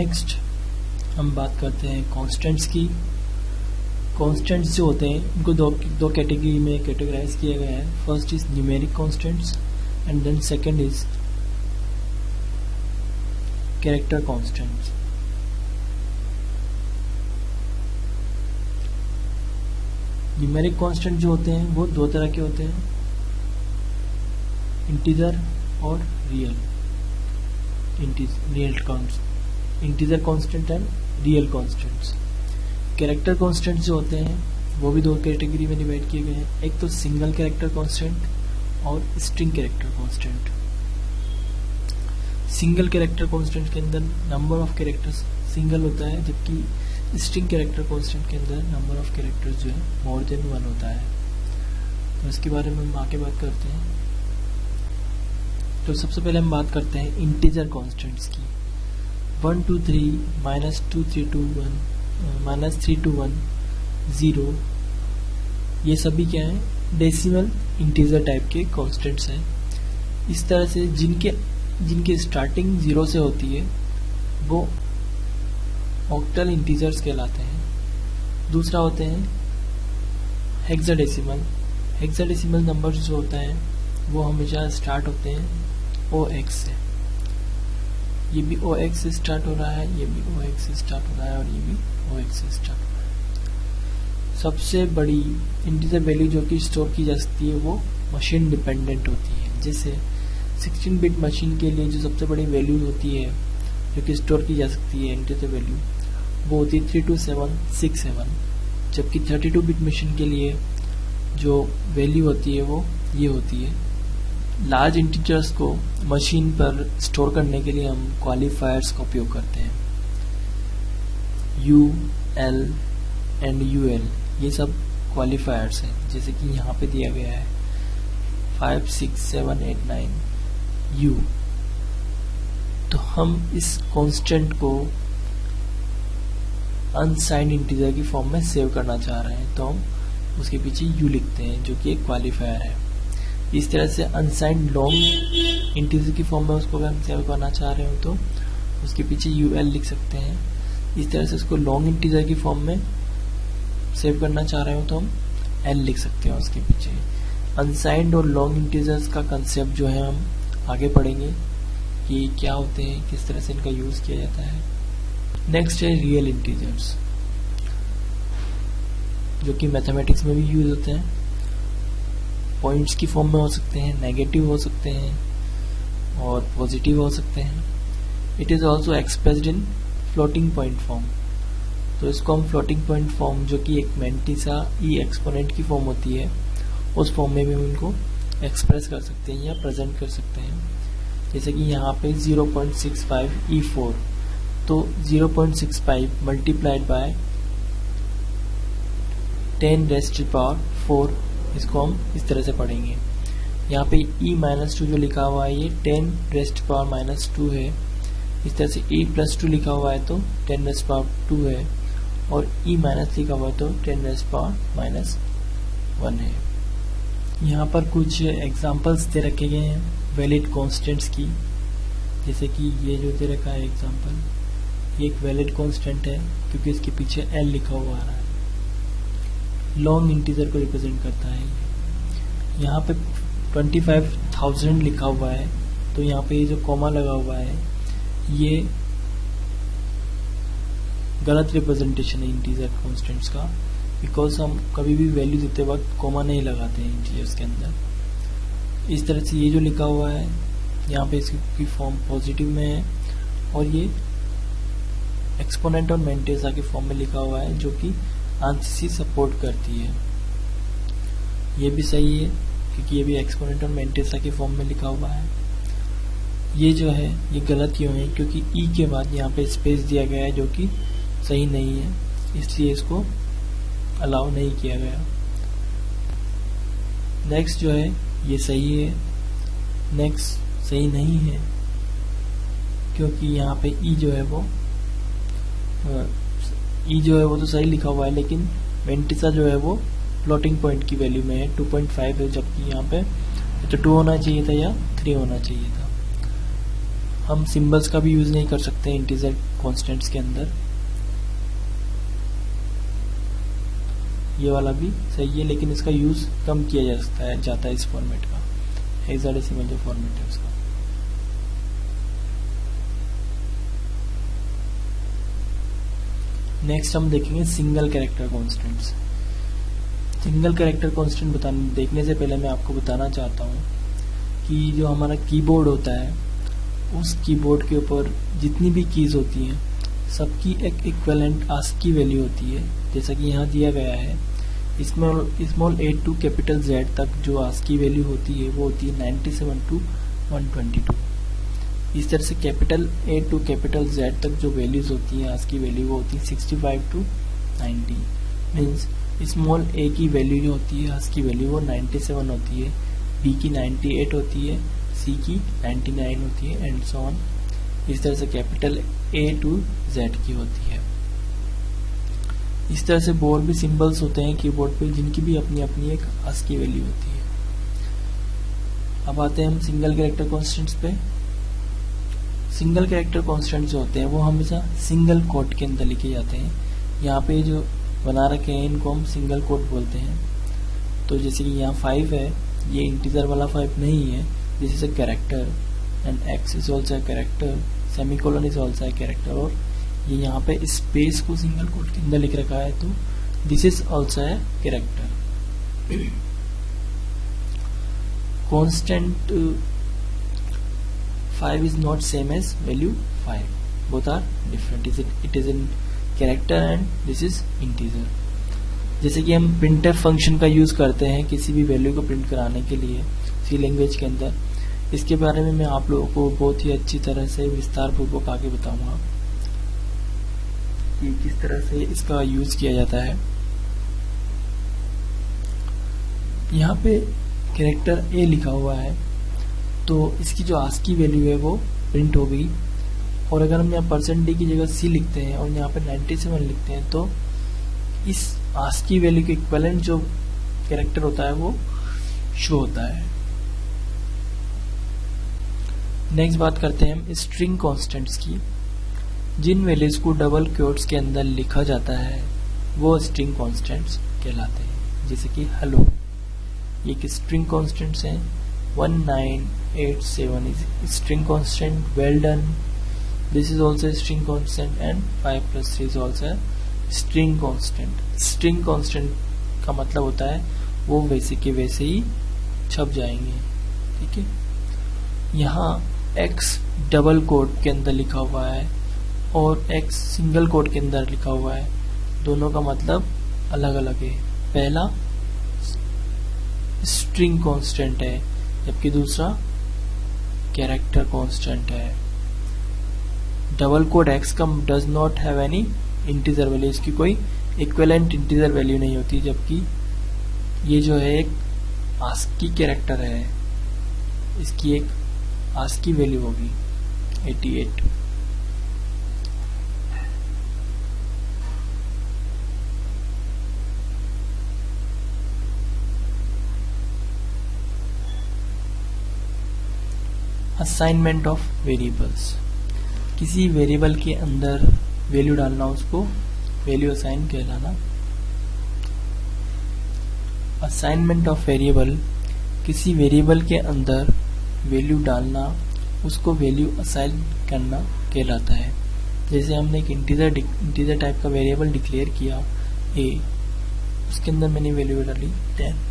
Next हम बात करते हैं कॉन्स्टेंट्स की। कॉन्स्टेंट्स जो होते हैं उनको दो कैटेगरी में कैटेगराइज किया गया है। First is numeric constants and then second is character constants. Numeric constant जो होते हैं वो दो तरह के होते हैं, इंटीजर और real integer constant and real constants. Character constants जो होते हैं वो भी दो कैटेगरी में डिवाइड किए गए हैं, एक तो सिंगल कैरेक्टर कांस्टेंट और string character constant. Single character constant के अंदर नंबर ऑफ कैरेक्टर्स सिंगल होता है, जबकि स्ट्रिंग कैरेक्टर कांस्टेंट के अंदर नंबर ऑफ कैरेक्टर्स जो है मोर देन 1 होता है। तो इसके बारे में हम आगे बात करते हैं। तो सबसे पहले हम बात करते हैं इंटीजर कांस्टेंट्स की। 1 2 3 -2 3 2 1 -3 2 1 0, ये सभी क्या है, डेसिमल इंटीजर टाइप के कांस्टेंट्स हैं। इस तरह से जिनके स्टार्टिंग 0 से होती है वो ऑक्टल इंटीजर्स कहलाते हैं। दूसरा होते हैं हेक्साडेसिमल नंबर्स जो होता है वो हमेशा स्टार्ट होते हैं OX से। ये भी OX से स्टार्ट हो रहा है, ये भी OX से स्टार्ट हो रहा है और ये भी OX से स्टार्ट हो रहा है। सबसे बड़ी इंटीजर वैल्यू जो कि स्टोर की जा सकती है वो मशीन डिपेंडेंट होती है। जैसे 16 बिट मशीन के लिए जो सबसे बड़ी वैल्यू होती है जो कि स्टोर की जा सकती है इंटीजर वैल्यू, वो होती है 32767, जबकि 32 बिट मशीन के लिए जो वैल्यू होती है वो ये होती है। लार्ज इंटीजर्स को मशीन पर स्टोर करने के लिए हम क्वालिफायर्स का उपयोग करते हैं। U, L एंड UL ये सब क्वालिफायर्स हैं, जैसे कि यहाँ पे दिया गया है 5 6 7 8 9 U। तो हम इस कांस्टेंट को अनसाइंड इंटीजर की फॉर्म में सेव करना चाह रहे हैं, तो हम उसके पीछे U लिखते हैं जो कि एक क्वालिफायर है। इस तरह से अनसाइंड लॉन्ग इंटीजर की फॉर्म में उसको अगर हम सेव करना चाह रहे हो तो उसके पीछे UL लिख सकते हैं। इस तरह से उसको लॉन्ग इंटीजर की फॉर्म में सेव करना चाह रहे हो तो हम L लिख सकते हैं उसके पीछे। अनसाइंड और लॉन्ग इंटीजर्स का कंसेप्ट जो है हम आगे पढ़ेंगे कि क्या होते हैं, किस तरह से इनका यूज किया जाता है। नेक्स्ट है रियल इंटीजर्स, जो कि मैथमेटिक्स में भी यूज होते हैं। पॉइंट्स की फॉर्म में हो सकते हैं, नेगेटिव हो सकते हैं और पॉजिटिव हो सकते हैं। It is also expressed in floating point form. तो इसको हम फ्लोटिंग पॉइंट फॉर्म जो कि एक मैंटिसा ई एक्सपोनेंट की फॉर्म होती है उस फॉर्म में भी हम इनको एक्सप्रेस कर सकते हैं या प्रेजेंट कर सकते हैं। जैसे कि यहाँ पे 0.65 E4, तो 0.65 multiplied by 10 raised to power 4, इसको हम इस तरह से पढ़ेंगे। यहाँ पे E-2 जो लिखा हुआ है ये 10 रेज़्ड टू पावर -2 है। इस तरह से E+2 लिखा हुआ है तो 10 रेज़्ड टू पावर 2 है, और E- लिखा हुआ है तो 10 रेज़्ड टू पावर -1 है। यहाँ पर कुछ एग्जांपल्स दे रखे गए हैं वैलिड कांस्टेंट्स की, जैसे कि ये जो दे रखा है एग्जांपल, ये एक वैलिड कांस्टेंट है क्योंकि इसके पीछे L लिखा हुआ आ रहा है, लॉन्ग इंटीजर को रिप्रेजेंट करता है। यहाँ पे 25,000 लिखा हुआ है, तो यहाँ पे ये जो कॉमा लगा हुआ है ये गलत रिप्रेजेंटेशन है इंटीजर कांस्टेंट्स का, बिकॉज हम कभी भी वैल्यू देते वक्त कॉमा नहीं लगाते हैं इंटीजर्स के अंदर। इस तरह से ये जो लिखा हुआ है यहाँ पे इसकी फॉर्म पॉजिटिव में है, और ये एक्सपोनेंट और मैंटिसा की फॉर्म में लिखा हुआ है जो कि आंशिक सपोर्ट करती है। ये भी सही है क्योंकि ये भी एक्सपोनेंट और मैंटिसा की फॉर्म में लिखा हुआ है। ये जो है ये गलत क्यों है, क्योंकि ई के बाद यहाँ पे स्पेस दिया गया है जो कि सही नहीं है, इसलिए इसको अलाउ नहीं किया गया। नेक्स्ट जो है ये सही है, नेक्स्ट सही नहीं है क्योंकि यहाँ पे ई जो है वो तो सही लिखा हुआ है, लेकिन मैंटिसा जो है वो फ्लोटिंग पॉइंट की वैल्यू में है 2.5 है, जबकि यहाँ पे तो 2 होना चाहिए था या 3 होना चाहिए था। हम सिंबल्स का भी यूज नहीं कर सकते इंटीजर कॉन्स्टेंट्स के अंदर। ये वाला भी सही है, लेकिन इसका यूज कम किया जाता है इस फॉर्मेट का, हेक्साडेसिमल जो फॉर्मेट है उसका। नेक्स्ट हम देखेंगे single character constants. Single character constant देखने से पहले मैं आपको बताना चाहता हूँ कि जो हमारा कीबोर्ड होता है, उस कीबोर्ड के ऊपर जितनी भी कीज होती हैं सबकी एक इक्विवेलेंट आस्की वैल्यू होती है। जैसा कि यहाँ दिया गया है, small a to capital Z तक जो आस्की वैल्यू होती है वो होती है 97 to 122। इस तरह से capital A to capital Z तक जो वैल्यूज होती हैं आस्की वैल्यू वो होती है 65 to 90। मीन्स स्मॉल a की वैल्यू जो होती है आस्की वैल्यू वो 97 होती है, B की 98 होती है, C की 99 होती है, एंड सो ऑन। इस तरह से कैपिटल A टू Z की होती है। इस तरह से और भी सिंबल्स होते हैं कीबोर्ड पे जिनकी भी अपनी अपनी एक आस्की वैल्यू होती है। अब आते हैं हम सिंगल कैरेक्टर कॉन्स्टेंट्स पे। सिंगल कैरेक्टर कॉन्स्टेंट जो होते हैं वो हमेशा सिंगल कोट के अंदर लिखे जाते हैं। यहाँ पे जो बना रखे हैं इनको हम सिंगल कोट बोलते हैं। तो जैसे कि यहाँ 5 है, ये इंटीजर वाला 5 नहीं है, this is a character and x is also a character, semicolon is also a character, और ये यहाँ पे स्पेस को सिंगल कोट के अंदर लिख रखा है, तो this is also a character. Constant 5 is not same as value 5, both are different, it is in character and this is integer। जैसे कि हम printf फंक्शन का यूज करते हैं किसी भी वैल्यू को प्रिंट कराने के लिए सी लैंग्वेज के अंदर, इसके बारे में मैं आप लोगों को बहुत ही अच्छी तरह से विस्तार पूर्वक आगे बताऊंगा कि किस तरह से इसका यूज किया जाता है। यहाँ पे कैरेक्टर ए लिखा हुआ है, तो इसकी जो आस्की वैल्यू है वो प्रिंट हो गई, और अगर हम यहाँ %d की जगह c लिखते हैं और यहाँ पे 97 लिखते हैं तो इस आस्की वैल्यू के इक्विवेलेंट जो कैरेक्टर होता है वो शो होता है। नेक्स्ट बात करते हैं हम स्ट्रिंग कॉन्स्टेंट्स की। जिन वैल्यूज को डबल क्वोट्स के अंदर लिखा जाता है वो स्ट्रिंग कॉन्स्टेंट्स कहलाते हैं। जैसे कि हेलो, ये एक स्ट्रिंग कॉन्स्टेंट्स हैं। 1987 is string constant, well done, this is also a string constant, and 5 plus 3 is also a string constant। string constant का मतलब होता है वो वैसे के वैसे ही छप जाएंगे, ठीक है। यहाँ x डबल कोट के अंदर लिखा हुआ है और x सिंगल कोट के अंदर लिखा हुआ है, दोनों का मतलब अलग अलग है। पहला स्ट्रिंग कांस्टेंट है जबकि दूसरा कैरेक्टर कांस्टेंट है। डबल कोड x का does not have any integer value, इसकी कोई इक्विवेलेंट इंटीजर वैल्यू नहीं होती, जबकि ये जो है एक आस्की कैरेक्टर है, इसकी एक आस्की वैल्यू होगी 88। असाइनमेंट ऑफ वेरिएबल्स, किसी वेरिएबल के अंदर वैल्यू डालना, उसको वैल्यू असाइन कहलाना। असाइनमेंट ऑफ वेरिएबल, किसी वेरिएबल के अंदर वैल्यू डालना, उसको वैल्यू असाइन करना कहलाता है। जैसे हमने एक इंटीजर टाइप का वेरिएबल डिक्लेयर किया a, उसके अंदर मैंने वैल्यू डाली 10।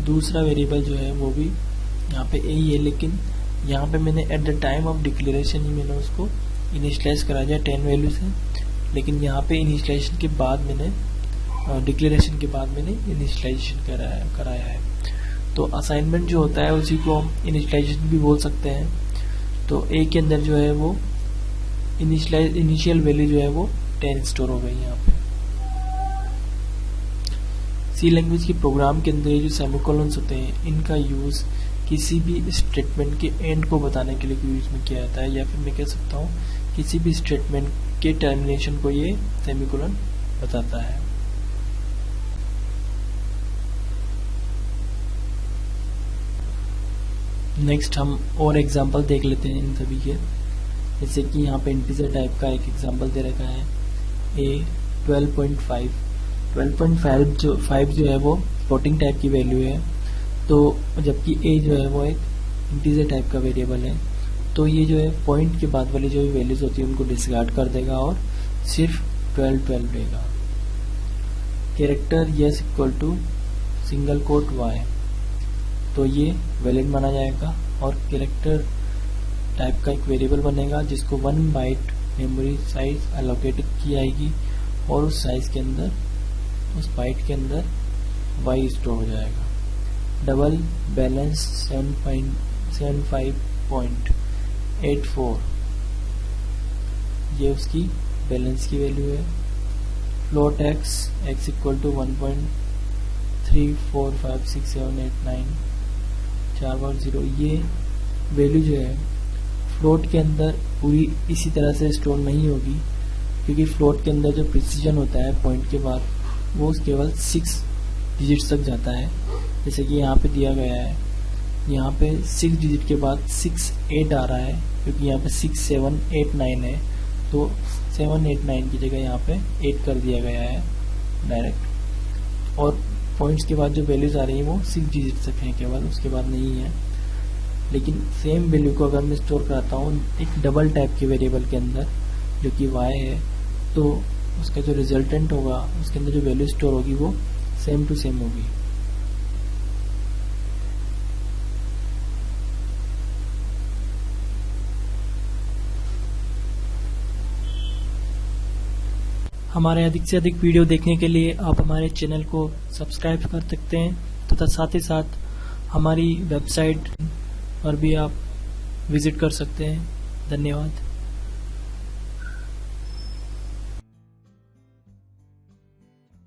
दूसरा वेरिएबल जो है वो भी यहाँ पे a ही है, लेकिन यहाँ पे मैंने at the time of declaration ही मैंने उसको इनिशियलाइज करा दिया 10 वैल्यू से, लेकिन यहाँ पे इनिशियलाइजेशन के बाद मैंने डिक्लेरेशन के बाद मैंने इनिशियलाइजेशन कराया है। तो असाइनमेंट जो होता है उसी को हम इनिशियलाइजेशन भी बोल सकते हैं। तो a के अंदर जो है वो इनिशियल वैल्यू जो है वो 10 स्टोर हो गई यहाँ पे। सी लैंग्वेज की प्रोग्राम के अंदर ये जो सेमीकोलन्स होते हैं इनका यूज किसी भी स्टेटमेंट के एंड को बताने के लिए यूज में किया जाता है, या फिर मैं कह सकता हूँ किसी भी स्टेटमेंट के टर्मिनेशन को ये सेमीकोलन बताता है। नेक्स्ट हम और एग्जांपल देख लेते हैं इन सभी के। जैसे कि यहाँ पे इंटीजर टाइप का एक एग्जांपल दे रखा है a 12.5 12.5 जो है वो फ्लोटिंग टाइप की वैल्यू है, तो जबकि a जो है वो एक इंटीजर टाइप का वेरिएबल है, तो ये जो है पॉइंट के बाद वाली जो भी वैल्यूज होती है उनको डिसकार्ड कर देगा और सिर्फ 12 देगा। Character yes equal to single quote y, तो ये वैलिड माना जाएगा और कैरेक्टर टाइप का एक वेरिएबल बनेगा जिसको 1 बाइट मेमोरी साइज एलोकेटेड की जाएगी और उस साइज के अंदर, उस बाइट के अंदर y स्टोर हो जाएगा। डबल बैलेंस 75.84 ये उसकी बैलेंस की वैल्यू है। फ्लोट x इक्वल टू 1.3456789410 ये वैल्यू जो है फ्लोट के अंदर पूरी इसी तरह से स्टोर नहीं होगी, क्योंकि फ्लोट के अंदर जो प्रिसीजन होता है पॉइंट के बाद वो केवल 6 डिजिट्स तक जाता है। जैसे कि यहाँ पे दिया गया है, यहाँ पे 6 डिजिट के बाद 6 8 आ रहा है, क्योंकि यहाँ पे 6 7 8 9 है, तो 7 8 9 की जगह यहाँ पे 8 कर दिया गया है डायरेक्ट। और पॉइंट्स के बाद जो वैल्यूज आ रही है वो 6 डिजिट तक है केवल, उसके बाद नहीं है। लेकिन सेम वैल्यू को अगर मैं स्टोर कराता हूँ एक डबल टाइप के वेरिएबल के अंदर जो कि y है, तो उसका जो रिजल्टेंट होगा उसके अंदर जो वैल्यू स्टोर होगी वो सेम टू सेम होगी। हमारे अधिक से अधिक वीडियो देखने के लिए आप हमारे चैनल को सब्सक्राइब कर सकते हैं तथा साथ ही साथ हमारी वेबसाइट पर भी आप विजिट कर सकते हैं। धन्यवाद।